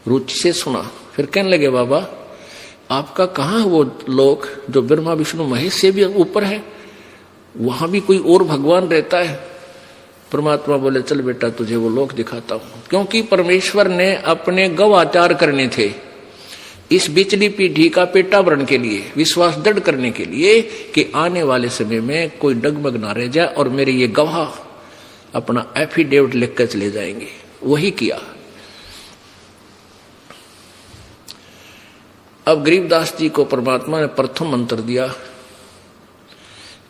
रुचि से सुना। फिर कहने लगे बाबा आपका कहाँ है वो लोक जो ब्रह्मा विष्णु महेश से भी ऊपर है, वहां भी कोई और भगवान रहता है? परमात्मा बोले चल बेटा तुझे वो लोक दिखाता हूं। क्योंकि परमेश्वर ने अपने गवाचार करने थे इस बिचली पीढ़ी का पेटावरण के लिए, विश्वास दृढ़ करने के लिए कि आने वाले समय में कोई डगमग ना रह जाए और मेरे ये गवाह अपना एफिडेविट लिखकर चले जाएंगे। वही किया। अब गरीबदास जी को परमात्मा ने प्रथम मंत्र दिया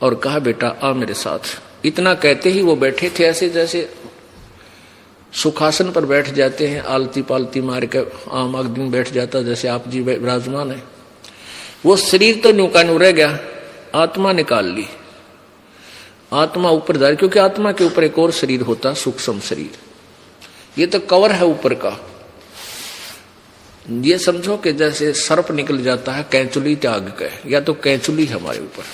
और कहा बेटा आ मेरे साथ। इतना कहते ही वो बैठे थे ऐसे जैसे सुखासन पर बैठ जाते हैं, आलती पालती मार के आम दिन बैठ जाता जैसे आप जी विराजमान है। वो शरीर तो न्यू का न्यू रह गया, आत्मा निकाल ली। आत्मा ऊपर जा रही, क्योंकि आत्मा के ऊपर एक और शरीर होता है सूक्ष्म शरीर। ये तो कवर है ऊपर का। ये समझो कि जैसे सर्प निकल जाता है कैंचुली त्याग के, या तो कैंचुली हमारे ऊपर।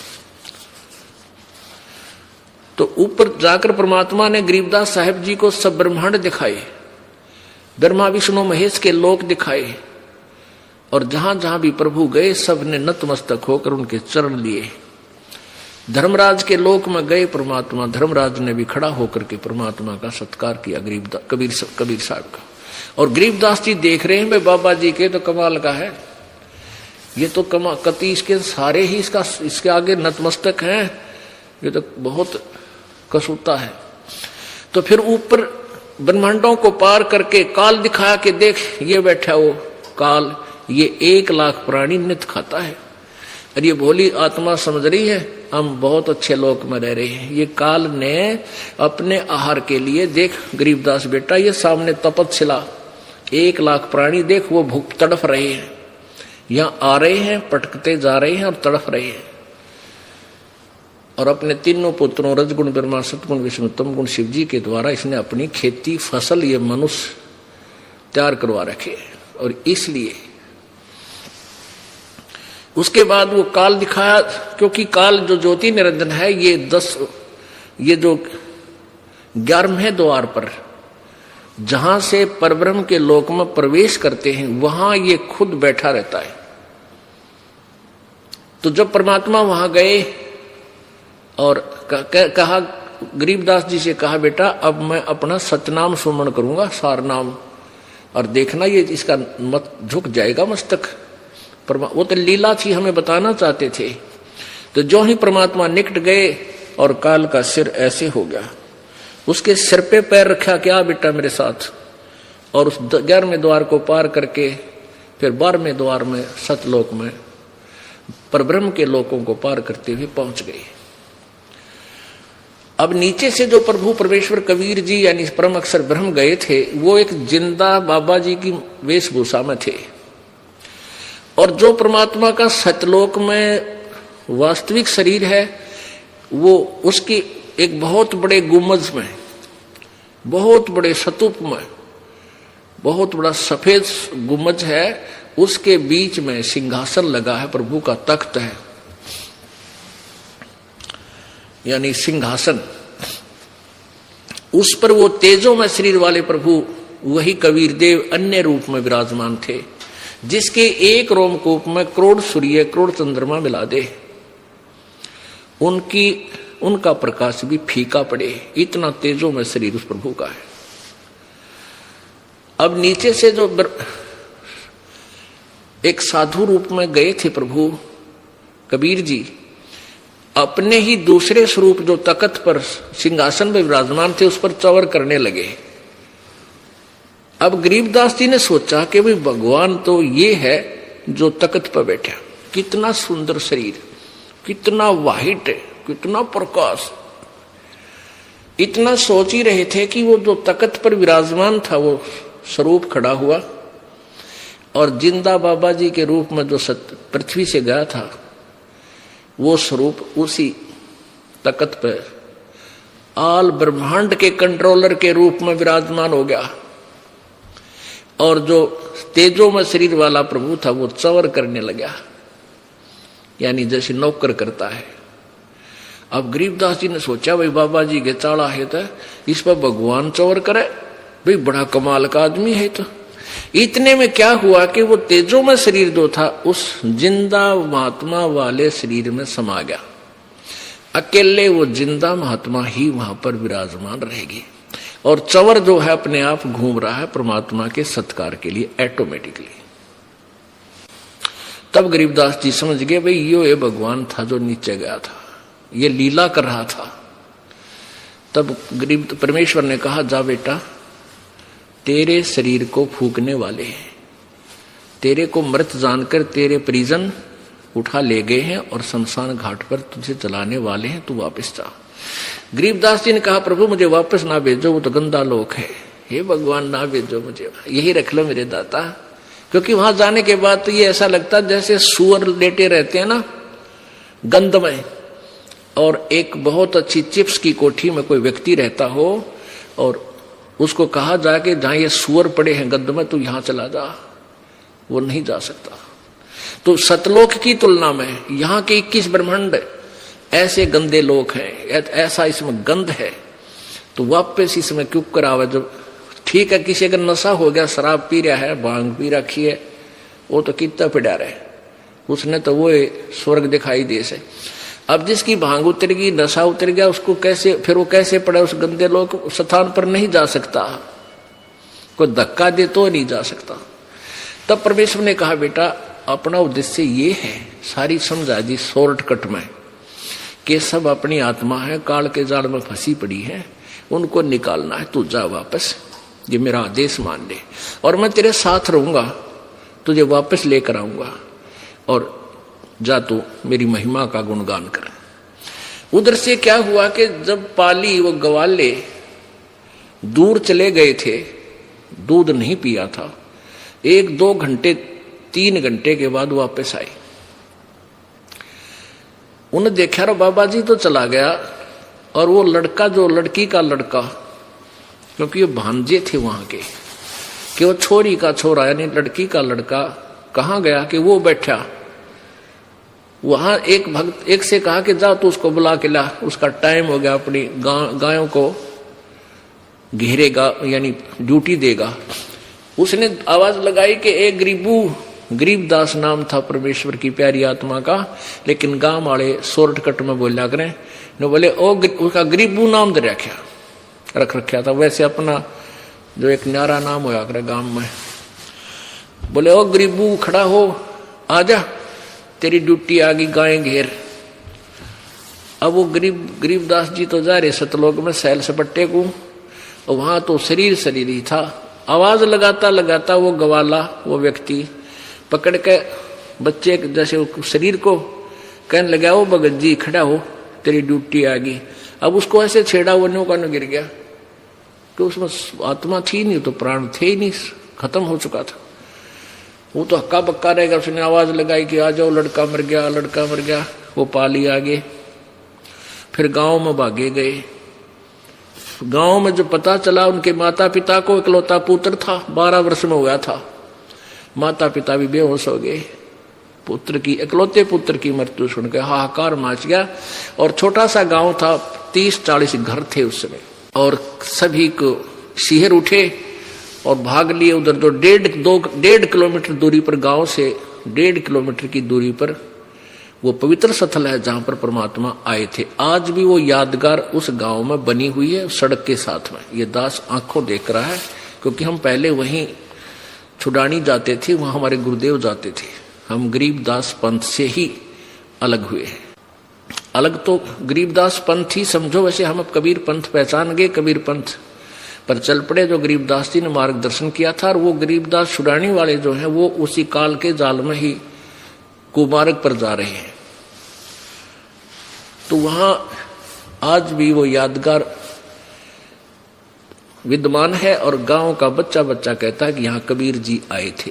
तो ऊपर जाकर परमात्मा ने गरीबदास साहिब जी को सब ब्रह्मांड दिखाए, ब्रह्मा विष्णु महेश के लोक दिखाए, और जहां जहां भी प्रभु गए सब ने नतमस्तक होकर उनके चरण लिए। धर्मराज के लोक में गए परमात्मा, धर्मराज ने भी खड़ा होकर के परमात्मा का सत्कार किया कबीर साहब का। और गरीबदास जी देख रहे हैं भाई बाबा जी के तो कमाल का है, ये तो कतीश के सारे ही इसके आगे नतमस्तक हैं, ये तो बहुत कसूता है। तो फिर ऊपर ब्रह्मांडों को पार करके काल दिखाया कि देख ये बैठा वो काल, ये 1 लाख प्राणी नित खाता है। और ये भोली आत्मा समझ रही है हम बहुत अच्छे लोक में रह रहे हैं। ये काल ने अपने आहार के लिए देख गरीबदास बेटा ये सामने तपस्या 1 लाख प्राणी देख वो भूख तड़फ रहे हैं, यहाँ आ रहे हैं, पटकते जा रहे हैं और तड़फ रहे हैं। और अपने तीनों पुत्रों रजगुण ब्रह्मा सतगुण विष्णु तमगुण शिव जी के द्वारा इसने अपनी खेती फसल ये मनुष्य तैयार करवा रखे। और इसलिए उसके बाद वो काल दिखाया, क्योंकि काल जो ज्योति निरंजन है ये जो 11वें द्वार पर जहां से परब्रह्म के लोक में प्रवेश करते हैं वहां ये खुद बैठा रहता है। तो जब परमात्मा वहां गए और कहा गरीबदास जी से कहा बेटा अब मैं अपना सतनाम सुमरण करूंगा, सार नाम, और देखना ये इसका मत झुक जाएगा मस्तक। वो तो लीला थी, हमें बताना चाहते थे। तो जो ही परमात्मा निकट गए और काल का सिर ऐसे हो गया, उसके सिर पे पैर रखा क्या बेटा मेरे साथ, और उस 11वें द्वार को पार करके फिर 12वें द्वार में सतलोक में परब्रह्म के लोकों को पार करते हुए पहुंच गए। अब नीचे से जो प्रभु परमेश्वर कबीर जी यानी परम अक्षर ब्रह्म गए थे वो एक जिंदा बाबा जी की वेशभूषा में थे, और जो परमात्मा का सतलोक में वास्तविक शरीर है वो उसकी एक बहुत बड़े गुम्बद में, बहुत बड़े स्तूप में, बहुत बड़ा सफेद गुम्बद है, उसके बीच में सिंहासन लगा है, प्रभु का तख्त है यानी सिंहासन। उस पर वो तेजों में शरीर वाले प्रभु वही कबीर देव अन्य रूप में विराजमान थे, जिसके एक रोमकूप में करोड़ सूर्य करोड़ चंद्रमा मिला दे उनका प्रकाश भी फीका पड़े, इतना तेजों में शरीर उस प्रभु का है। अब नीचे से जो एक साधु रूप में गए थे प्रभु कबीर जी, अपने ही दूसरे स्वरूप जो तख्त पर सिंहासन में विराजमान थे उस पर चवर करने लगे। अब गरीबदास जी ने सोचा कि भाई भगवान तो ये है जो तख्त पर बैठा, कितना सुंदर शरीर, कितना वाहिट है, कितना प्रकाश। इतना सोच ही रहे थे कि वो जो तख्त पर विराजमान था वो स्वरूप खड़ा हुआ, और जिंदा बाबा जी के रूप में जो पृथ्वी से गया था वो स्वरूप उसी तख्त पर आल ब्रह्मांड के कंट्रोलर के रूप में विराजमान हो गया, और जो तेजों में शरीर वाला प्रभु था वो चवर करने लगा, यानी जैसे नौकर करता है। अब गरीबदास जी ने सोचा भाई बाबा जी के चाड़ा है तो इस पर भगवान चवर करे, भाई बड़ा कमाल का आदमी है। तो इतने में क्या हुआ कि वो तेजोमय शरीर जो था उस जिंदा महात्मा वाले शरीर में समा गया। अकेले वो जिंदा महात्मा ही वहां पर विराजमान रहेगी और चंवर जो है अपने आप घूम रहा है परमात्मा के सत्कार के लिए ऑटोमेटिकली। तब गरीबदास जी समझ गए भाई ये भगवान था जो नीचे गया था, ये लीला कर रहा था। तब गरीब परमेश्वर ने कहा जा बेटा, तेरे शरीर को फूकने वाले हैं, तेरे को मृत जानकर तेरे परिजन उठा ले गए हैं और शमशान घाट पर तुझे जलाने वाले हैं, तू वापस जा। गरीबदास जी ने कहा प्रभु मुझे वापस ना भेजो, वो तो गंदा लोक है, हे भगवान ना भेजो मुझे, यही रख लो मेरे दाता। क्योंकि वहां जाने के बाद तो ये ऐसा लगता जैसे सुअर लेटे रहते हैं ना गंध में, और एक बहुत अच्छी चिप्स की कोठी में कोई व्यक्ति रहता हो और उसको कहा जाए कि जहां ये सुअर पड़े हैं गंध में, तू यहां चला जा, वो नहीं जा सकता। तो सतलोक की तुलना में यहाँ के 21 ब्रह्मांड ऐसे गंदे लोक हैं, ऐसा इसमें गंध है, तो वापस इसमें क्यों करावे। जब ठीक है किसी अगर नशा हो गया, शराब पी रहा है, भांग पी रखी है, वो तो कितना पिड़ा रहे, उसने तो वो स्वर्ग दिखाई दे से। अब जिसकी भांग उतर गई, नशा उतर गया, उसको कैसे फिर वो कैसे पड़ा उस गंदे लोक स्थान पर नहीं जा सकता, कोई धक्का दे तो नहीं जा सकता। तब परमेश्वर ने कहा बेटा अपना उद्देश्य ये है, सारी समझा दी शॉर्टकट में, कि सब अपनी आत्मा है, काल के जाल में फंसी पड़ी है, उनको निकालना है, तू जा वापस, ये मेरा आदेश मान ले और मैं तेरे साथ रहूंगा, तुझे वापस लेकर आऊंगा और जा तू मेरी महिमा का गुणगान कर। उधर से क्या हुआ कि जब पाली वो ग्वाले दूर चले गए थे, दूध नहीं पिया था, 1-2 घंटे 3 घंटे के बाद वापस आए। उन्हें देखा रो बाबा जी तो चला गया, और वो लड़का जो लड़की का लड़का, क्योंकि ये भांजे थे वहां के, कि वो छोरी का छोरा यानी लड़की का लड़का कहाँ गया, कि वो बैठा वहां। एक भक्त एक से कहा कि जा तू उसको बुला के ला, उसका टाइम हो गया, अपनी गायों को घेरेगा यानी ड्यूटी देगा। उसने आवाज लगाई कि एक गरीबदास नाम था परमेश्वर की प्यारी आत्मा का, लेकिन गांव वाले शॉर्टकट में बोला करें न, बोले ओ उसका गरीबू नाम दे रख रखा था, वैसे अपना जो एक न्यारा नाम होया करे गांव में। बोले ओ गरीबू खड़ा हो, आजा तेरी ड्यूटी आ गई, गाय घेर। अब वो गरीबदास जी तो जा रहे सतलोक में सैल सपट्टे को, और वहां तो शरीर ही था। आवाज लगाता वो गवाला वो व्यक्ति पकड़ के बच्चे जैसे शरीर को कहने लगा, वो भगत जी खड़ा हो, तेरी ड्यूटी आ गई। अब उसको ऐसे छेड़ा, वो न्यू का गिर गया, कि उसमें आत्मा थी नहीं, तो प्राण थे ही नहीं, खत्म हो चुका था। वो तो हक्का बक्का रहेगा। उसने आवाज लगाई कि आ जाओ, लड़का मर गया। वो पाली आ गए, फिर गांव में भागे गए। गांव में जो पता चला, उनके माता पिता को इकलौता पुत्र था, 12 वर्ष में हुआ था, माता पिता भी बेहोश हो गए। इकलौते पुत्र की मृत्यु सुनकर हाहाकार मच गया। और छोटा सा गांव था, 30-40 घर थे उस समय, और सभी को शिहर उठे और भाग लिए उधर। तो 1.5 किलोमीटर दूरी पर, गांव से 1.5 किलोमीटर की दूरी पर वो पवित्र स्थल है जहां पर परमात्मा आए थे। आज भी वो यादगार उस गांव में बनी हुई है, सड़क के साथ में। ये दास आंखों देख रहा है, क्योंकि हम पहले वहीं छुड़ानी जाते थे, वहां हमारे गुरुदेव जाते थे। हम गरीबदास पंथ से ही अलग हुए हैं। अलग तो गरीबदास पंथ ही समझो, वैसे हम अब कबीर पंथ पहचान गए, कबीर पंथ पर चल पड़े, जो गरीबदास जी ने मार्गदर्शन किया था। और वो गरीबदास छुड़ाने वाले जो हैं, वो उसी काल के जाल में ही कुमार्ग पर जा रहे हैं। तो वहां आज भी वो यादगार विद्यमान है, और गांव का बच्चा कहता है कि यहाँ कबीर जी आए थे,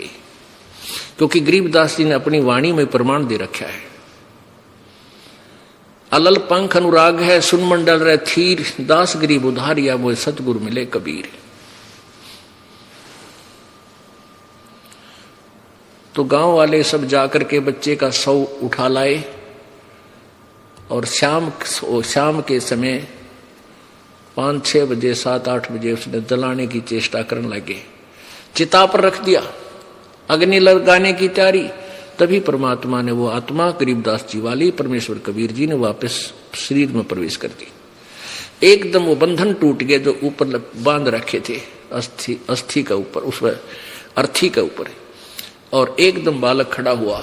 क्योंकि गरीबदास जी ने अपनी वाणी में प्रमाण दे रखा है। अलल पंख अनुराग है, सुन मंडल रहे थीर, दास गरीब उधारिया, मोए सतगुरु मिले कबीर। तो गांव वाले सब जाकर के बच्चे का शव उठा लाए, और शाम के समय 5-6 बजे 7-8 बजे उसने जलाने की चेष्टा करने लगे। चिता पर रख दिया, अग्नि लगाने की तैयारी। तभी परमात्मा ने वो आत्मा गरीबदास जी वाली परमेश्वर कबीर जी ने वापस शरीर में प्रवेश कर दी। एकदम वो बंधन टूट गए जो ऊपर बांध रखे थे अस्थि का ऊपर, उस अर्थी का ऊपर, और एकदम बालक खड़ा हुआ।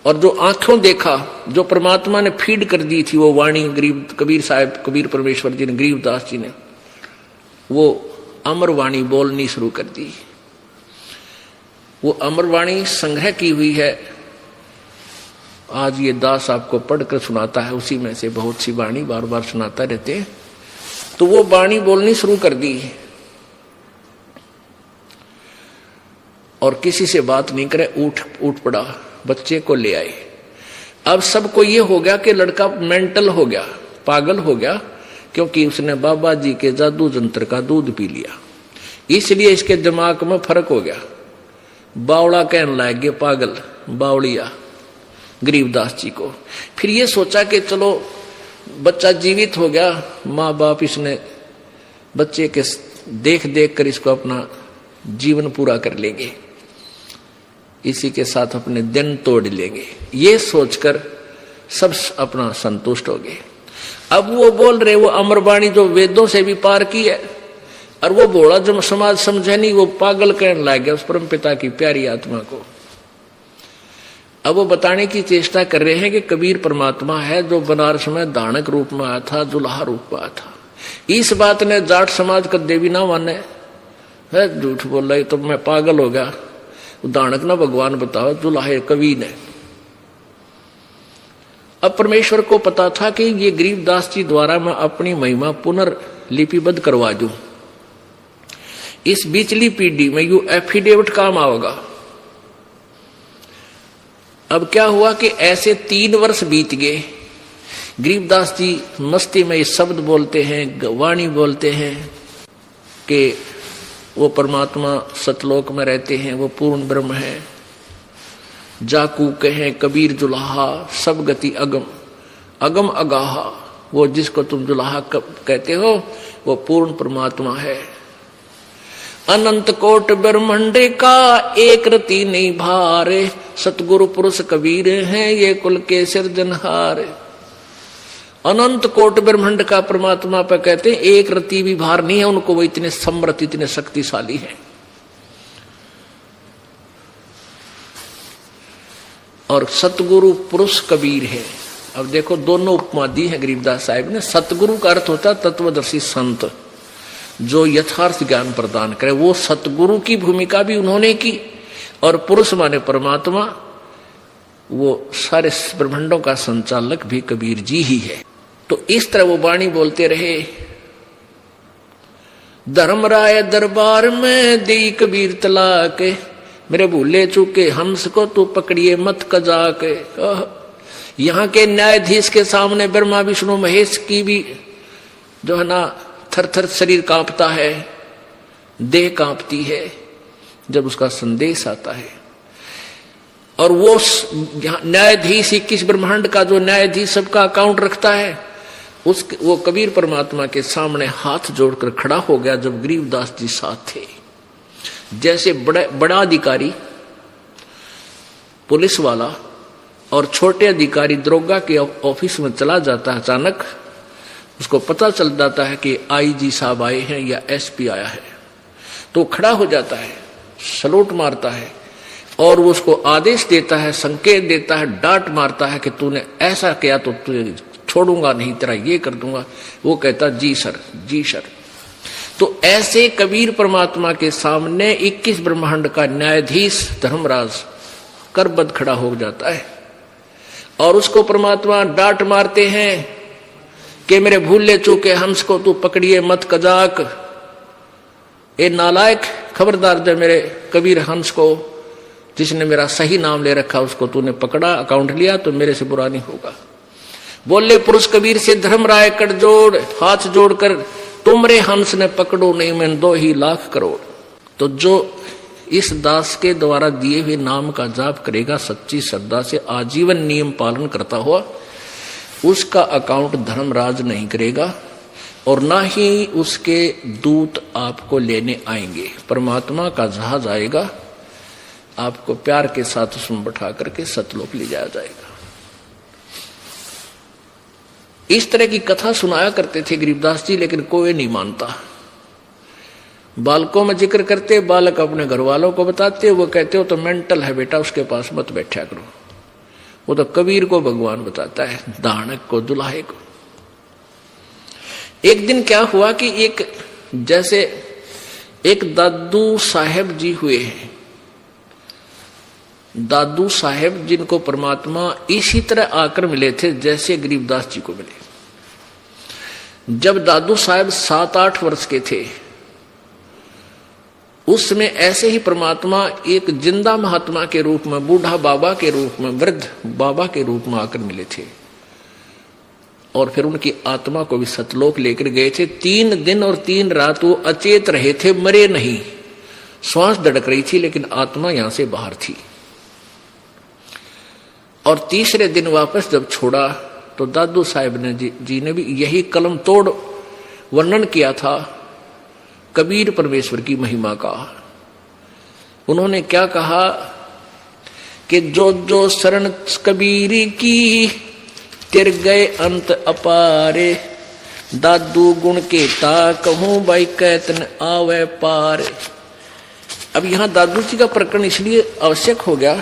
और जो आंखों देखा, जो परमात्मा ने फीड कर दी थी वो वाणी गरीब कबीर साहब, कबीर परमेश्वर जी ने, गरीबदास जी ने वो अमर वाणी बोलनी शुरू कर दी। वो अमर वाणी संग्रह की हुई है। आज ये दास आपको पढ़कर सुनाता है, उसी में से बहुत सी वाणी बार बार सुनाता रहते हैं। तो वो वाणी बोलनी शुरू कर दी और किसी से बात नहीं करे, उठ पड़ा, बच्चे को ले आए। अब सबको ये हो गया कि लड़का मेंटल हो गया, पागल हो गया, क्योंकि उसने बाबा जी के जादू जंत्र का दूध पी लिया, इसलिए इसके दिमाग में फर्क हो गया। बावड़ा कहने लग गए, पागल, बावड़िया गरीबदास जी को। फिर ये सोचा कि चलो बच्चा जीवित हो गया, माँ बाप इसने बच्चे के देख देख कर इसको अपना जीवन पूरा कर लेंगे, इसी के साथ अपने दिन तोड़ लेंगे, ये सोचकर सब अपना संतुष्ट हो गए। अब वो बोल रहे, वो अमरवाणी जो वेदों से भी पार की है, और वो बोला जो समाज समझे नहीं, वो पागल कहने लग गया उस परम पिता की प्यारी आत्मा को। अब वो बताने की चेष्टा कर रहे हैं कि कबीर परमात्मा है जो बनारस में दानक रूप में आया था, जुल्हा रूप में आया था। इस बात ने जाट समाज का देवी ना माने है, झूठ बोल रही, तो मैं पागल हो गया। दानक ना भगवान बताओ, जुल्हा कवि ने। अब परमेश्वर को पता था कि ये गरीबदास जी द्वारा मैं अपनी महिमा पुनर्लिपिबद्ध करवा दूं, इस बीचली पीढ़ी में यू एफिडेविट काम आएगा। अब क्या हुआ कि ऐसे 3 वर्ष बीत गए। गरीबदास जी मस्ती में ये शब्द बोलते हैं, वाणी बोलते हैं कि वो परमात्मा सतलोक में रहते हैं, वो पूर्ण ब्रह्म है। जाकू कहें कबीर जुलाहा, सब गति अगम, अगम अगाहा, वो जिसको तुम जुलाहा कहते हो वो पूर्ण परमात्मा है। अनंत कोट ब्रह्मंडे का एक रति नहीं भारे, सतगुरु पुरुष कबीर हैं ये कुल के सिरजनहार। अनंत कोट ब्रह्मंड का परमात्मा पर कहते हैं एक रति भी भार नहीं है उनको, वो इतने समर्थ, इतने शक्तिशाली हैं। और सतगुरु पुरुष कबीर है। अब देखो दोनों उपमा दी है गरीबदास साहिब ने। सतगुरु का अर्थ होता है तत्वदर्शी संत, जो यथार्थ ज्ञान प्रदान करे, वो सतगुरु की भूमिका भी उन्होंने की। और पुरुष माने परमात्मा, वो सारे ब्रह्मांडों का संचालक भी कबीर जी ही है। तो इस तरह वो वाणी बोलते रहे। धर्मराय दरबार में दी कबीर तलाक, मेरे भूले चूके हंस को तू पकड़िए मत कजाक। यहाँ के न्यायाधीश के सामने ब्रह्मा विष्णु महेश की भी जो है ना थर थर शरीर कांपता है, देह कांपती है जब उसका संदेश आता है। और वो न्यायाधीश 21 ब्रह्मांड का जो न्यायाधीश सबका अकाउंट रखता है, वो कबीर परमात्मा के सामने हाथ जोड़कर खड़ा हो गया जब गरीबदास जी साथ थे। जैसे बड़ा अधिकारी पुलिस वाला और छोटे अधिकारी दरोगा के ऑफिस में चला जाता है, अचानक उसको पता चल जाता है कि आईजी साहब आए हैं या एसपी आया है, तो खड़ा हो जाता है, सलूट मारता है और वो उसको आदेश देता है, संकेत देता है, डांट मारता है कि तूने ऐसा किया तो तुझे छोड़ूंगा नहीं, तेरा ये कर दूंगा। वो कहता जी सर, जी सर। तो ऐसे कबीर परमात्मा के सामने 21 ब्रह्मांड का न्यायाधीश धर्मराज करबद्ध खड़ा हो जाता है और उसको परमात्मा डांट मारते हैं कि मेरे भूले चूके हंस को तू पकड़िए मत कजाक। ए नालायक, खबरदार दे मेरे कबीर हंस को, जिसने मेरा सही नाम ले रखा उसको तूने पकड़ा, अकाउंट लिया तो मेरे से बुरा नहीं होगा। बोले पुरुष कबीर से धर्मराय कर जोड़, हाथ जोड़कर तुमरे हंस ने पकड़ो नहीं मैं 2 ही लाख करोड़। तो जो इस दास के द्वारा दिए हुए नाम का जाप करेगा सच्ची श्रद्धा से, आजीवन नियम पालन करता हुआ, उसका अकाउंट धर्मराज नहीं करेगा, और ना ही उसके दूत आपको लेने आएंगे। परमात्मा का जहाज आएगा, आपको प्यार के साथ उसमें बैठा करके सतलोक ले जाया जाएगा। इस तरह की कथा सुनाया करते थे गरीबदास जी, लेकिन कोई नहीं मानता। बालकों में जिक्र करते, बालक अपने घर वालों को बताते, वो कहते हो तो मेंटल है बेटा, उसके पास मत बैठा करो। वो तो कबीर को भगवान बताता है, दानक को, दुल्हे को। एक दिन क्या हुआ कि एक दादू साहेब जी हुए हैं। दादू साहेब जिनको परमात्मा इसी तरह आकर मिले थे जैसे गरीबदास जी को मिले। जब दादू साहेब 7-8 वर्ष के थे, उस समय ऐसे ही परमात्मा एक जिंदा महात्मा के रूप में, बूढ़ा बाबा के रूप में, वृद्ध बाबा के रूप में आकर मिले थे। और फिर उनकी आत्मा को भी सतलोक लेकर गए थे। 3 दिन और 3 रात वो अचेत रहे थे, मरे नहीं। श्वास धड़क रही थी लेकिन आत्मा यहां से बाहर थी। और तीसरे दिन वापस जब छोड़ा तो दादू साहब जी ने भी यही कलम तोड़ वर्णन किया था कबीर परमेश्वर की महिमा का। उन्होंने क्या कहा कि जो जो शरण कबीर की, तिर गए अंत अपारे, दादू गुण के ता कहूं भाई कैतन आवे पार। अब यहां दादू जी का प्रकरण इसलिए आवश्यक हो गया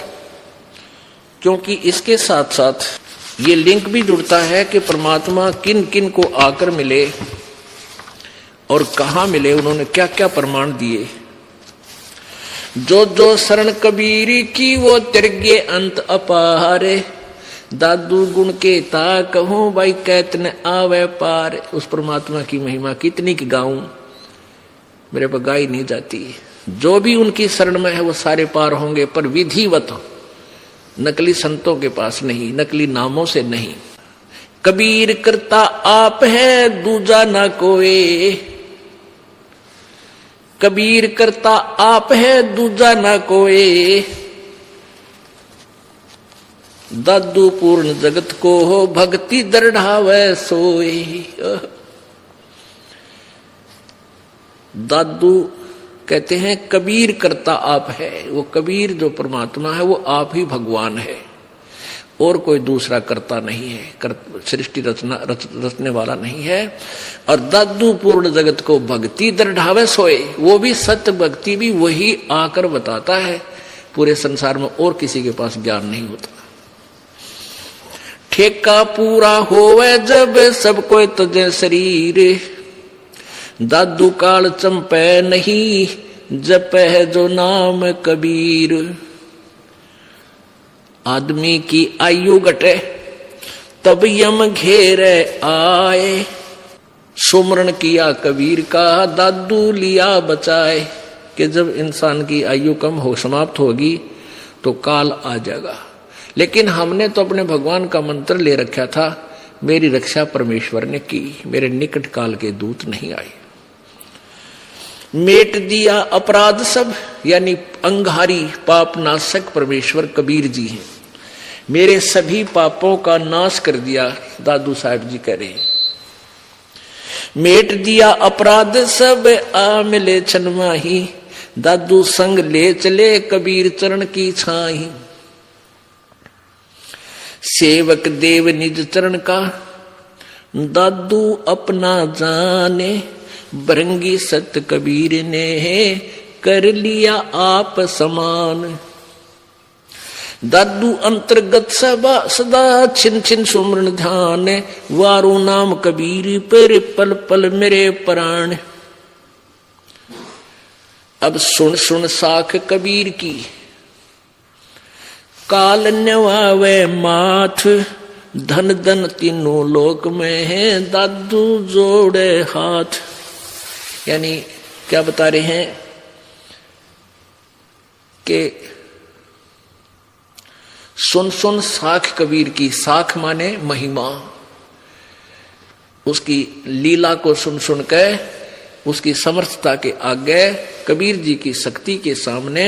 क्योंकि इसके साथ साथ ये लिंक भी जुड़ता है कि परमात्मा किन किन को आकर मिले और कहां मिले, उन्होंने क्या क्या प्रमाण दिए। जो जो शरण कबीर की, वो तिरगे अंत अपारे, दादू गुण के ता कहूं भाई कैतन आवे पार। उस परमात्मा की महिमा कितनी की गाऊं, मेरे पर गाई नहीं जाती। जो भी उनकी शरण में है वो सारे पार होंगे, पर विधिवत, नकली संतों के पास नहीं, नकली नामों से नहीं। कबीर करता आप है दूजा ना कोई, कबीर करता आप है दूजा ना कोई, दादू पूर्ण जगत को हो भक्ति दृढ़ावे सोई। दादू कहते हैं कबीर करता आप है। वो कबीर जो परमात्मा है वो आप ही भगवान है, और कोई दूसरा करता नहीं है, सृष्टि रचने वाला नहीं है। और दादू पूर्ण जगत को भक्ति दृढ़ावे सोए, वो भी सत्य भक्ति भी वही आकर बताता है। पूरे संसार में और किसी के पास ज्ञान नहीं होता। ठेका पूरा होवे जब सब कोई तुझे शरीर, दादू काल चंपे नहीं जपे है जो नाम कबीर। आदमी की आयु घटे तब यम घेरे आए, सुमरण किया कबीर का दादू लिया बचाए। कि जब इंसान की आयु कम हो, समाप्त होगी तो काल आ जाएगा। लेकिन हमने तो अपने भगवान का मंत्र ले रखा था, मेरी रक्षा परमेश्वर ने की, मेरे निकट काल के दूत नहीं आए। मेट दिया अपराध सब, यानी अंगारी पाप नाशक परमेश्वर कबीर जी हैं। मेरे सभी पापों का नाश कर दिया, दादू साहब जी कह रहे हैं। मेट दिया अपराध सब आ मिले छनमाही, दादू संग ले चले कबीर चरण की छाही। सेवक देव निज चरण का दादू अपना जाने, भृंगी सत कबीर ने कर लिया आप समान। दादू अंतर्गत सदा छिन छिन सुमरण ध्यान, वारू नाम कबीर पर पल पल मेरे प्राण। अब सुन सुन साख कबीर की, काल न्यवावे माथ, धन धन तीनों लोक में है दादू जोड़े हाथ। यानी क्या बता रहे हैं कि सुन सुन साख कबीर की, साख माने महिमा, उसकी लीला को सुन सुन के, उसकी समर्थता के आगे, कबीर जी की शक्ति के सामने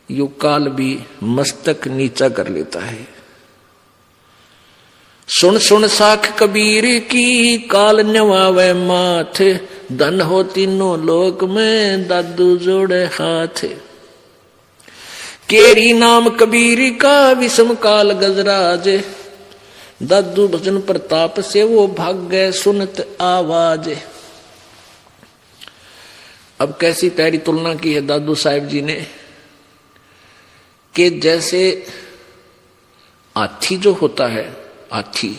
यो काल भी मस्तक नीचा कर लेता है। सुन सुन साख कबीर की, काल नवावे माथ, धन हो तीनों लोक में, दादू जोड़े हाथ। केरी नाम कबीर का, विषम काल गजराज, दादू भजन प्रताप से वो भाग गए सुनत आवाज। अब कैसी प्यारी तुलना की है दादू साहिब जी ने, कि जैसे हाथी जो होता है, हाथी,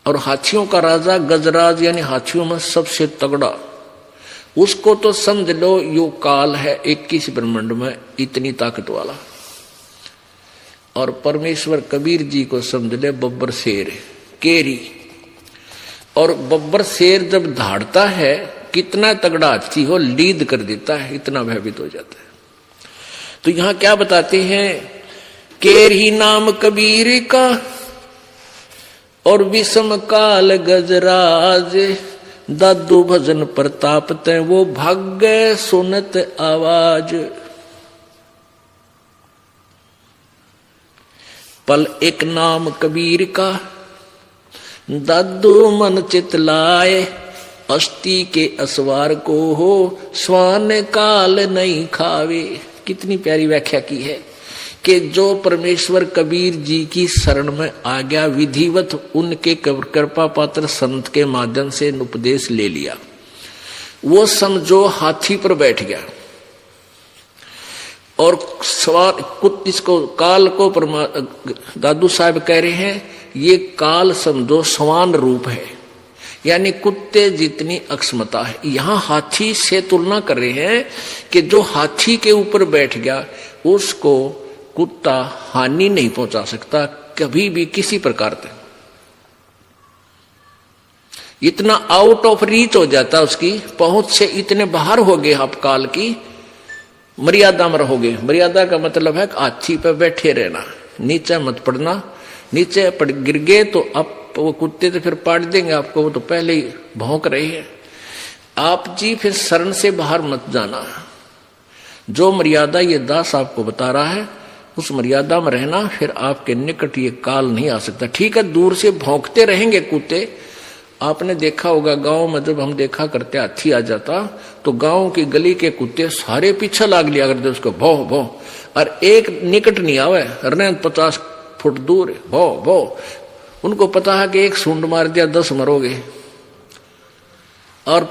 और हाथियों का राजा गजराज यानी हाथियों में सबसे तगड़ा, उसको तो समझ लो यो काल है 21 ब्रह्मांड में इतनी ताकत वाला। और परमेश्वर कबीर जी को समझ ले बब्बर शेर, केरी। और बब्बर शेर जब धाड़ता है, कितना तगड़ा हाथी हो, लीद कर देता है, इतना भयभीत हो जाता है। तो यहां क्या बताते हैं, केरी नाम कबीर का, और विषम काल गजराज, दादू भजन प्रताप ते वो भाग्य सुनत आवाज। पल एक नाम कबीर का, दादू मन चित लाए, अस्थि के असवार को हो, स्वान काल नहीं खावे। कितनी प्यारी व्याख्या की है कि जो परमेश्वर कबीर जी की शरण में आ गया, विधिवत उनके कृपा पात्र संत के माध्यम से उपदेश ले लिया, वो समझो हाथी पर बैठ गया। और सवार इसको काल को दादू साहब कह रहे हैं, ये काल समझो समान रूप है, यानी कुत्ते जितनी अक्षमता है। यहां हाथी से तुलना कर रहे हैं कि जो हाथी के ऊपर बैठ गया, उसको कुत्ता हानि नहीं पहुंचा सकता कभी भी किसी प्रकार से। इतना आउट ऑफ रीच हो जाता, उसकी पहुंच से इतने बाहर हो गए आप, काल की मर्यादा में रहोगे। मर्यादा का मतलब है हाथी पे बैठे रहना, नीचे मत पड़ना। नीचे पड़ गिर गए तो अब वो कुत्ते तो फिर पाट देंगे आपको, वो तो पहले ही भौंक रहे हैं। आप जी फिर शरण से बाहर मत जाना। जो मर्यादा ये दास आपको बता रहा है, उस मर्यादा में रहना, फिर आपके निकट ये काल नहीं आ सकता। ठीक है, दूर से भौंकते रहेंगे कुत्ते। आपने देखा होगा गांव में जब हम देखा करते हाथी आ जाता, तो गांव की गली के कुत्ते सारे पीछे लाग लिया करते उसको, भौ भौ, और एक निकट नहीं आवे, 50 फुट दूर भौ भौ। उनको पता है कि एक सूंड मार दिया 10 मरोगे। और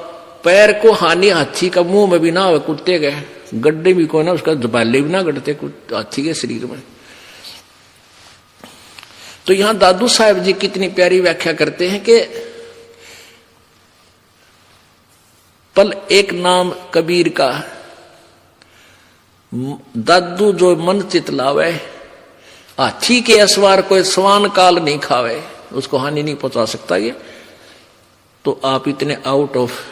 पैर को हानि हाथी का मुंह में भी ना हो, कुत्ते के गड्ढे भी को ना, उसका जबाले भी ना गढ़ते हाथी के शरीर में। तो यहां दादू साहब जी कितनी प्यारी व्याख्या करते हैं कि पल एक नाम कबीर का, दादू जो मन चित लावे, हाथी के असवार कोई स्वान काल नहीं खावे, उसको हानि नहीं पहुंचा सकता ये। तो आप इतने आउट ऑफ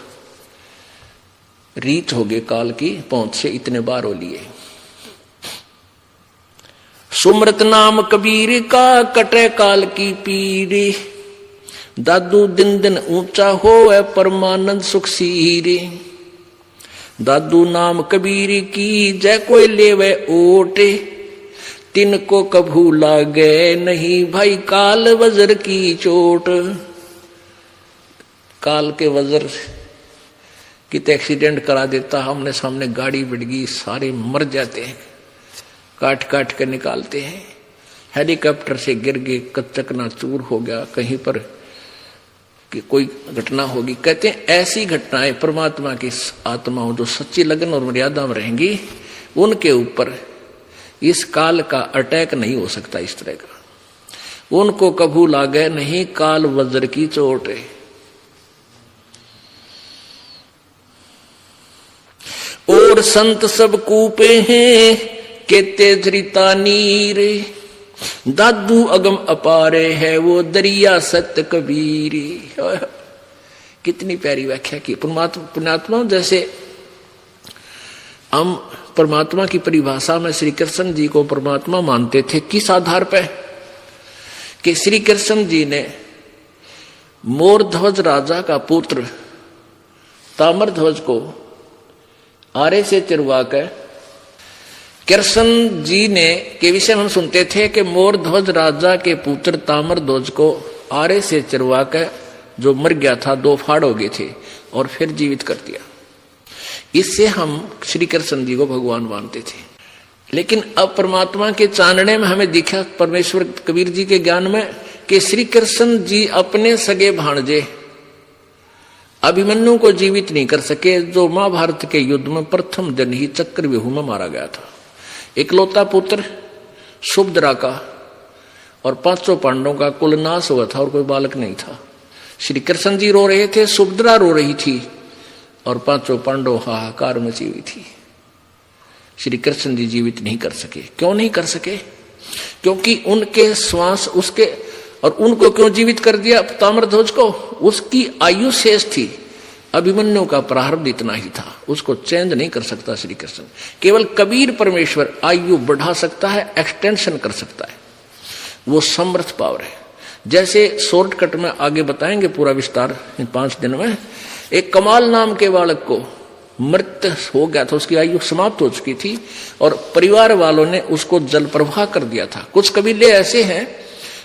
रीच हो गए, काल की पहुंच से इतने बार हो लिए। सुमृत नाम कबीर का, कटे काल की पीड़ी, दादू दिन दिन ऊंचा होए, परमानंद सुख सीरी। दादू नाम कबीर की, जय कोई लेवे ओटे, तिनको कभू लागे नहीं भाई काल वज्र की चोट। काल के वज्र कितने एक्सीडेंट करा देता, हमने सामने गाड़ी बढ़ गई, सारे मर जाते हैं, काट काट कर निकालते हैं। हेलीकॉप्टर से गिर गए, चकनाचूर हो गया, कहीं पर कि कोई घटना होगी। कहते हैं ऐसी घटनाएं परमात्मा की आत्माओं जो सच्ची लगन और मर्यादा में रहेंगी, उनके ऊपर इस काल का अटैक नहीं हो सकता। इस तरह का उनको कभू लागे नहीं काल वज्र की चोट। और संत सब कूपे हैं के तेज रीता नीर, दादू अगम अपारे है वो दरिया सत्य कबीरी। कितनी प्यारी व्याख्या की। पुण्यात्मा जैसे हम परमात्मा की परिभाषा में श्री कृष्ण जी को परमात्मा मानते थे, किस आधार पर कि श्री कृष्ण जी ने मोरध्वज राजा का पुत्र ताम्रध्वज को आरे से चिरवा कर कृष्ण जी ने के विषय में हम सुनते थे कि मोर ध्वज राजा के पुत्र ताम्र ध्वज को आरे से चिरवा के जो मर गया था 2 फाड़ हो गए थे और फिर जीवित कर दिया। इससे हम श्री कृष्ण जी को भगवान मानते थे। लेकिन अब परमात्मा के चानने में हमें दिखा परमेश्वर कबीर जी के ज्ञान में कि श्री कृष्ण जी अपने सगे भाणजे अभिमन्यु को जीवित नहीं कर सके, जो महाभारत के युद्ध में प्रथम दिन ही चक्रव्यूह में मारा गया था। इकलौता पुत्र सुभद्रा का और 500 पांडवों का कुल नाश हुआ था और कोई बालक नहीं था। श्री कृष्ण जी रो रहे थे, सुभद्रा रो रही थी और 500 पांडव हाहाकार मची हुई थी। श्री कृष्ण जी जीवित नहीं कर सके। क्यों नहीं कर सके? क्योंकि उनके श्वास उसके और उनको क्यों जीवित कर दिया ताम्रध्वज को? उसकी आयु शेष थी, अभिमन्यु का प्रारब्ध इतना ही था, उसको चेंज नहीं कर सकता श्री कृष्ण। केवल कबीर परमेश्वर आयु बढ़ा सकता है, एक्सटेंशन कर सकता है, वो समर्थ पावर है। जैसे शॉर्टकट में आगे बताएंगे पूरा विस्तार इन 5 दिन में। एक कमाल नाम के बालक को मृत्यु हो गया था, उसकी आयु समाप्त हो चुकी थी और परिवार वालों ने उसको जल प्रवाह कर दिया था। कुछ कबीले ऐसे हैं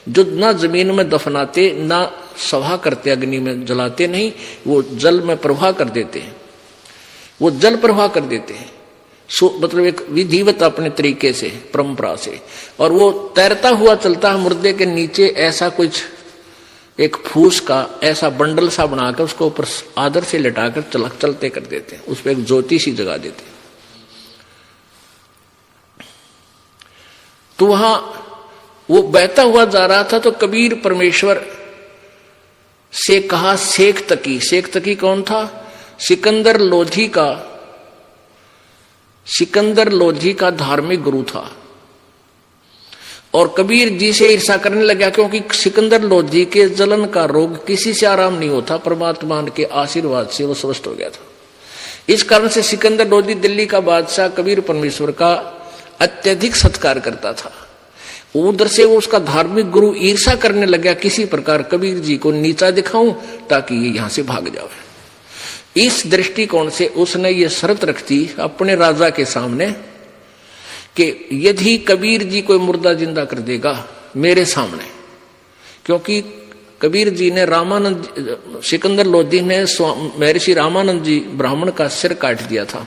जो ना जमीन में दफनाते ना सभा करते, अग्नि में जलाते नहीं, वो जल में प्रवाह कर देते हैं, वो जल प्रवाह कर देते हैं, मतलब एक विधिवत अपने तरीके से परंपरा से। और वो तैरता हुआ चलता है मुर्दे के नीचे, ऐसा कुछ एक फूस का ऐसा बंडल सा बनाकर उसको ऊपर आदर से लिटाकर चलते कर देते हैं, उस पर एक ज्योति सी जगा देते हैं। तो वहां वो बहता हुआ जा रहा था तो कबीर परमेश्वर से कहा शेख तकी। शेख तकी कौन था? सिकंदर लोधी का धार्मिक गुरु था और कबीर जी से ईर्षा करने लगा, क्योंकि सिकंदर लोधी के जलन का रोग किसी से आराम नहीं होता, परमात्मा के आशीर्वाद से वो स्वस्थ हो गया था। इस कारण से सिकंदर लोधी दिल्ली का बादशाह कबीर परमेश्वर का अत्यधिक सत्कार करता था। उधर से वो उसका धार्मिक गुरु ईर्षा करने लगा, किसी प्रकार कबीर जी को नीचा दिखाऊं ताकि ये यहां से भाग जाए। इस दृष्टिकोण से उसने ये शर्त रख दी अपने राजा के सामने कि यदि कबीर जी कोई मुर्दा जिंदा कर देगा मेरे सामने, क्योंकि कबीर जी ने सिकंदर लोधी ने महर्षि रामानंद जी ब्राह्मण का सिर काट दिया था,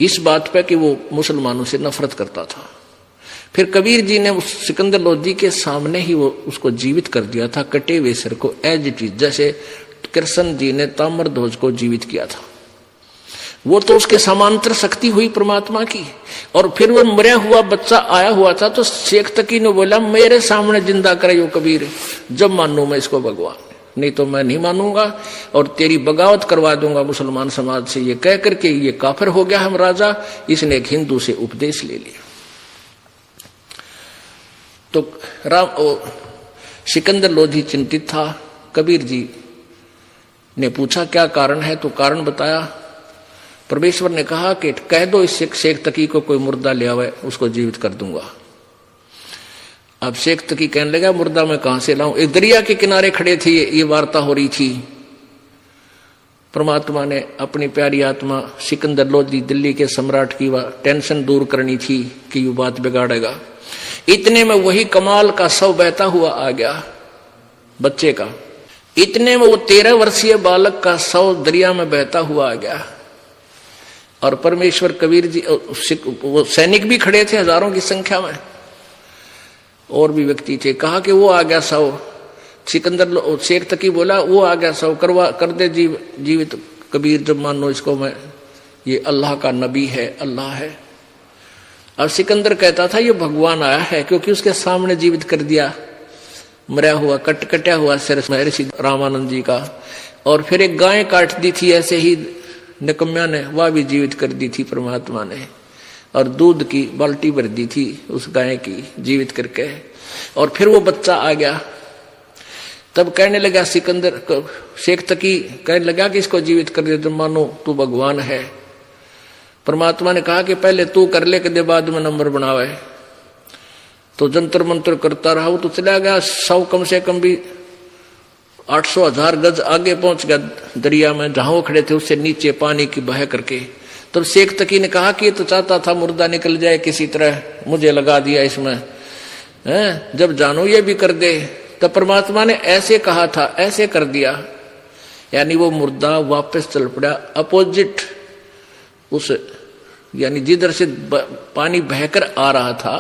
इस बात पे कि वो मुसलमानों से नफरत करता था। फिर कबीर जी ने उस सिकंदर लोधी के सामने ही वो उसको जीवित कर दिया था, कटे हुए सिर को एज इट इज, जैसे कृष्ण जी ने ताम्रध्वज को जीवित किया था। वो तो उसके समांतर शक्ति हुई परमात्मा की। और फिर वो मरा हुआ बच्चा आया हुआ था तो शेख तकी ने बोला मेरे सामने जिंदा करे यो कबीर, जब मानू मैं इसको भगवान, नहीं तो मैं नहीं मानूंगा और तेरी बगावत करवा दूंगा मुसलमान समाज से। ये कह करके ये काफिर हो गया हम राजा, इसने एक हिंदू से उपदेश ले लिया। तो सिकंदर लोधी चिंतित था। कबीर जी ने पूछा क्या कारण है, तो कारण बताया। परमेश्वर ने कहा कि कह दो इस शेख तकी को कोई मुर्दा ले आवे, उसको जीवित कर दूंगा। अब शेख तकी कहने लगा मुर्दा मैं कहां से लाऊं? एक दरिया के किनारे खड़े थे, ये वार्ता हो रही थी। परमात्मा ने अपनी प्यारी आत्मा सिकंदर लोधी दिल्ली के सम्राट की टेंशन दूर करनी थी कि ये बात बिगाड़ेगा। इतने में वही कमाल का शव बहता हुआ आ गया बच्चे का। इतने में वो 13 वर्षीय बालक का शव दरिया में बहता हुआ आ गया। और परमेश्वर कबीर जी, वो सैनिक भी खड़े थे हजारों की संख्या में, और भी व्यक्ति थे। कहा कि वो आ गया शव। सिकंदर शेख तकी बोला वो आ गया शव, कर दे जीवित कबीर, जब मानो इसको मैं, ये अल्लाह का नबी है, अल्लाह है। अब सिकंदर कहता था ये भगवान आया है, क्योंकि उसके सामने जीवित कर दिया मरा हुआ कटा हुआ सिर महर्षि रामानंद जी का। और फिर एक गाय काट दी थी ऐसे ही निकम्या ने, वह भी जीवित कर दी थी परमात्मा ने। और दूध की बाल्टी भर दी थी उस गाय की जीवित करके। और फिर वो बच्चा आ गया। तब कहने लगा सिकंदर, शेख तकी कहने लगा कि इसको जीवित कर दे, तो मानो तू भगवान है। परमात्मा ने कहा कि पहले तू कर ले, कदे बाद में नंबर बनावे। तो जंतर मंत्र करता रहा, वो तो चला गया। 100 कम से कम भी 800-1000 गज आगे पहुंच गया दरिया में, जहां वो खड़े थे उससे नीचे पानी की बह करके। तब शेख तकी ने कहा कि ये तो चाहता था मुर्दा निकल जाए किसी तरह, मुझे लगा दिया इसमें, जब जानो ये भी कर दे। तब परमात्मा ने ऐसे कहा था, ऐसे कर दिया, यानी वो मुर्दा वापस चल पड़ा अपोजिट उस, यानी जिधर से पानी बहकर आ रहा था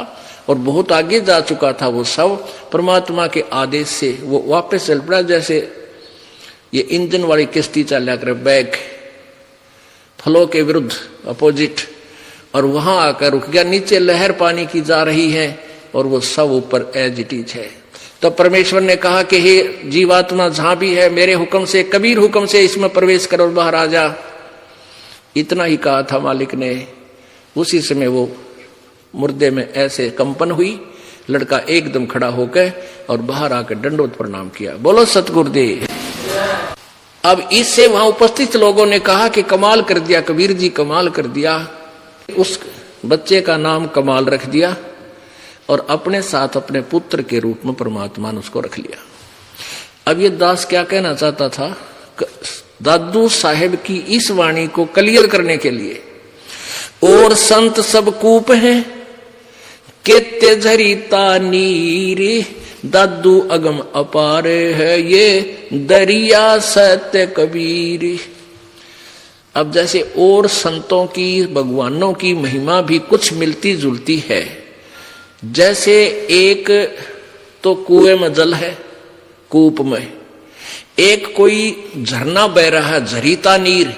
और बहुत आगे जा चुका था वो सब, परमात्मा के आदेश से वो वापस चल पड़ा। जैसे ये इंजन वाली किश्ती चला कर बैक फ्लो के विरुद्ध अपोजिट, और वहां आकर रुक गया। नीचे लहर पानी की जा रही है और वो सब ऊपर एज इट इज है। तो परमेश्वर ने कहा कि हे जीवात्मा जहां भी है, मेरे हुक्म से, कबीर हुक्म से इसमें प्रवेश कर और बाहर आ जा। इतना ही कहा था मालिक ने। उसी समय वो मुर्दे में ऐसे कंपन हुई, लड़का एकदम खड़ा होकर और बाहर आकर दंडोत प्रणाम किया। बोलो सतगुरुदेव। अब इससे वहां उपस्थित लोगों ने कहा कि कमाल कर दिया कबीर जी, कमाल कर दिया। उस बच्चे का नाम कमाल रख दिया और अपने साथ अपने पुत्र के रूप में परमात्मा ने उसको रख लिया। अब ये दास क्या कहना चाहता था, दादू साहेब की इस वाणी को क्लियर करने के लिए, और संत सब कूप हैं केते झरीता नीर, दादू अगम अपार है ये दरिया सत्य कबीर। अब जैसे और संतों की, भगवानों की महिमा भी कुछ मिलती जुलती है। जैसे एक तो कुएं में जल है, कूप में, एक कोई झरना बह रहा है, झरीता नीर,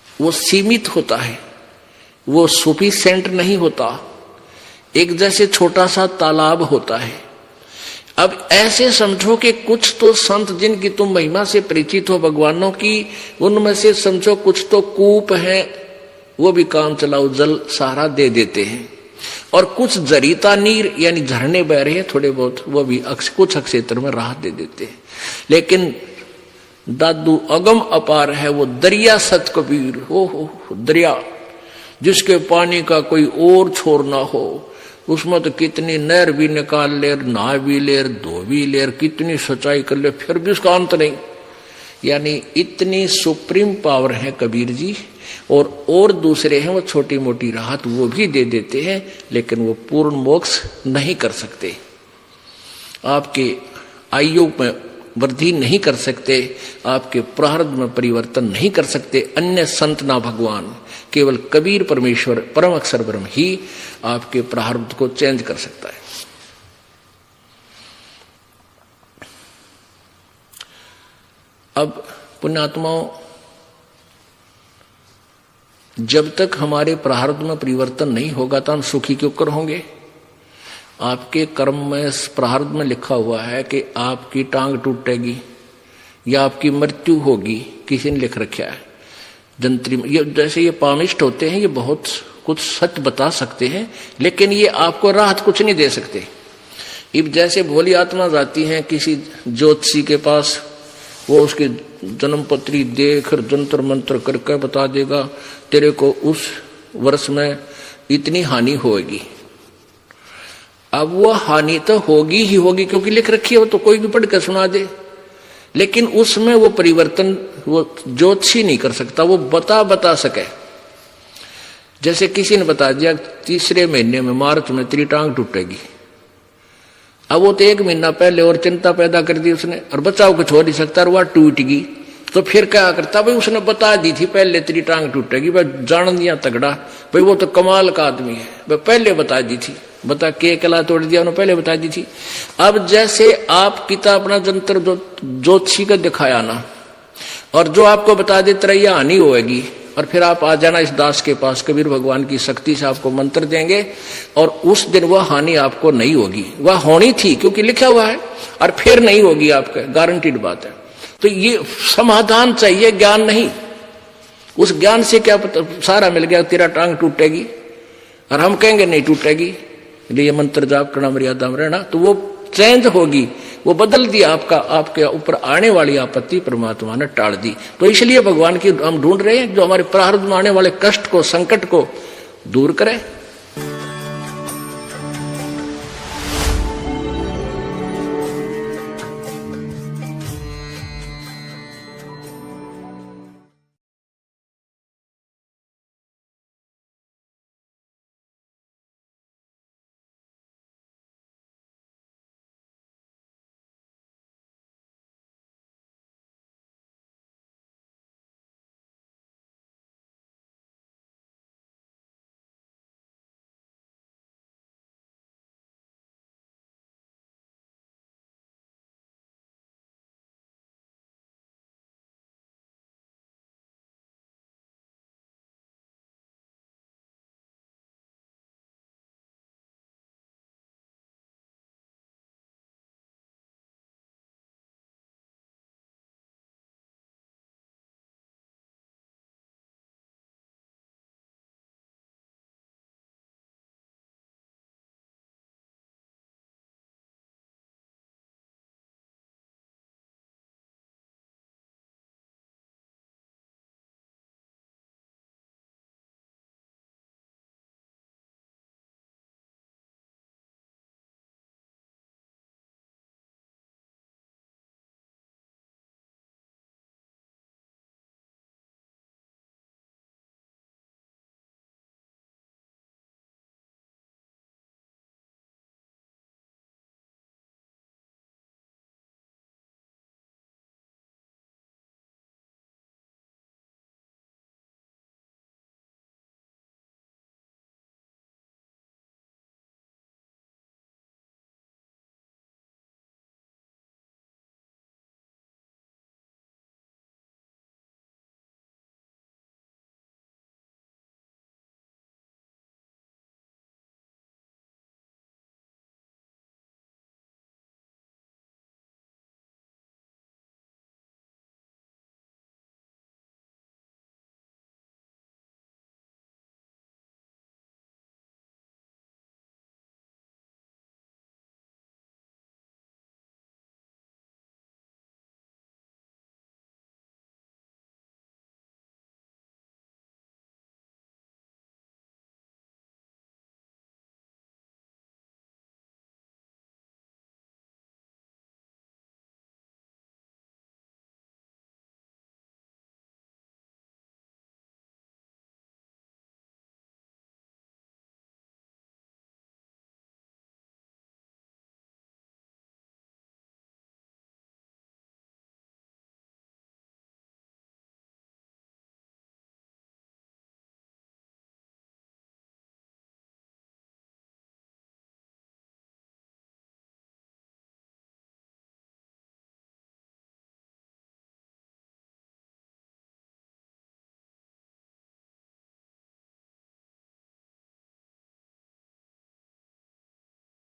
वो सीमित होता है, वो सफिशिएंट नहीं होता। एक जैसे छोटा सा तालाब होता है। अब ऐसे समझो कि कुछ तो संत जिनकी तुम महिमा से परिचित हो भगवानों की, उनमें से समझो कुछ तो कूप है, वो भी काम चलाओ जल सहारा दे देते हैं, और कुछ जरीता नीर यानी झरने बह रहे हैं थोड़े बहुत, वो भी कुछ क्षेत्र में राहत दे देते हैं। लेकिन दादू अगम अपार है, वो दरिया सत कबीर हो दरिया, जिसके पानी का कोई और छोर ना हो। उसमें तो कितनी नहर भी निकाल ले, नहा भी ले, धो भी ले, कितनी सच्चाई कर ले, फिर भी उसका अंत नहीं। यानी इतनी सुप्रीम पावर है कबीर जी। और दूसरे हैं वो छोटी मोटी राहत वो भी दे देते हैं, लेकिन वो पूर्ण मोक्ष नहीं कर सकते, आपके आयु में वृद्धि नहीं कर सकते, आपके प्रारब्ध में परिवर्तन नहीं कर सकते। अन्य संत ना भगवान, केवल कबीर परमेश्वर परम अक्षर ब्रह्म ही आपके प्रारब्ध को चेंज कर सकता है। अब पुण्यात्माओं, जब तक हमारे प्रारब्ध में परिवर्तन नहीं होगा तो हम सुखी क्यों कर होंगे। आपके कर्म में, प्रारब्ध में लिखा हुआ है कि आपकी टांग टूटेगी या आपकी मृत्यु होगी, किसी ने लिख रखा है जंत्री में। ये जैसे ये पामिष्ट होते हैं, ये बहुत कुछ सच बता सकते हैं, लेकिन ये आपको राहत कुछ नहीं दे सकते। अब जैसे भोली आत्मा जाती हैं किसी ज्योतिषी के पास, वो उसकी जन्म पत्री देख जंतर मंत्र करके बता देगा तेरे को उस वर्ष में इतनी हानि होगी। अब वो हानि तो होगी ही होगी क्योंकि लिख रखी है, वो तो कोई भी पढ़ कर सुना दे, लेकिन उसमें वो परिवर्तन वो ज्योतिषी नहीं कर सकता, वो बता सके। जैसे किसी ने बता दिया तीसरे महीने में मार्च में तेरी टांग टूटेगी। अब वो तो एक महीना पहले और चिंता पैदा कर दी उसने, और बचाव कुछ हो नहीं सकता, और वह टूट गई, तो फिर क्या करता भाई, उसने बता दी थी पहले तेरी टांग टूटेगी, भाई जान दिया तगड़ा, भाई वो तो कमाल का आदमी है, भाई पहले बता दी थी, बता के कला तोड़ दिया उन्होंने, पहले बता दी थी। अब जैसे आप किताब अपना जंतर ज्योतिषी का दिखाया ना, और जो आपको बता दे तेरा यह हानि होगी, और फिर आप आ जाना इस दास के पास, कबीर भगवान की शक्ति से आपको मंत्र देंगे, और उस दिन वह हानि आपको नहीं होगी, वह होनी थी क्योंकि लिखा हुआ है, और फिर नहीं होगी, आपका गारंटीड बात है। तो ये समाधान चाहिए, ज्ञान नहीं। उस ज्ञान से क्या पता सारा मिल गया तेरा टांग टूटेगी, और हम कहेंगे नहीं टूटेगी, ये मंत्र जाप करना, मर्यादा में रहना, तो वो चेंज होगी, वो बदल दिया आपका, आपके ऊपर आने वाली आपत्ति परमात्मा ने टाल दी। तो इसलिए भगवान की हम ढूंढ रहे हैं जो हमारे प्रारब्ध में आने वाले कष्ट को, संकट को दूर करे।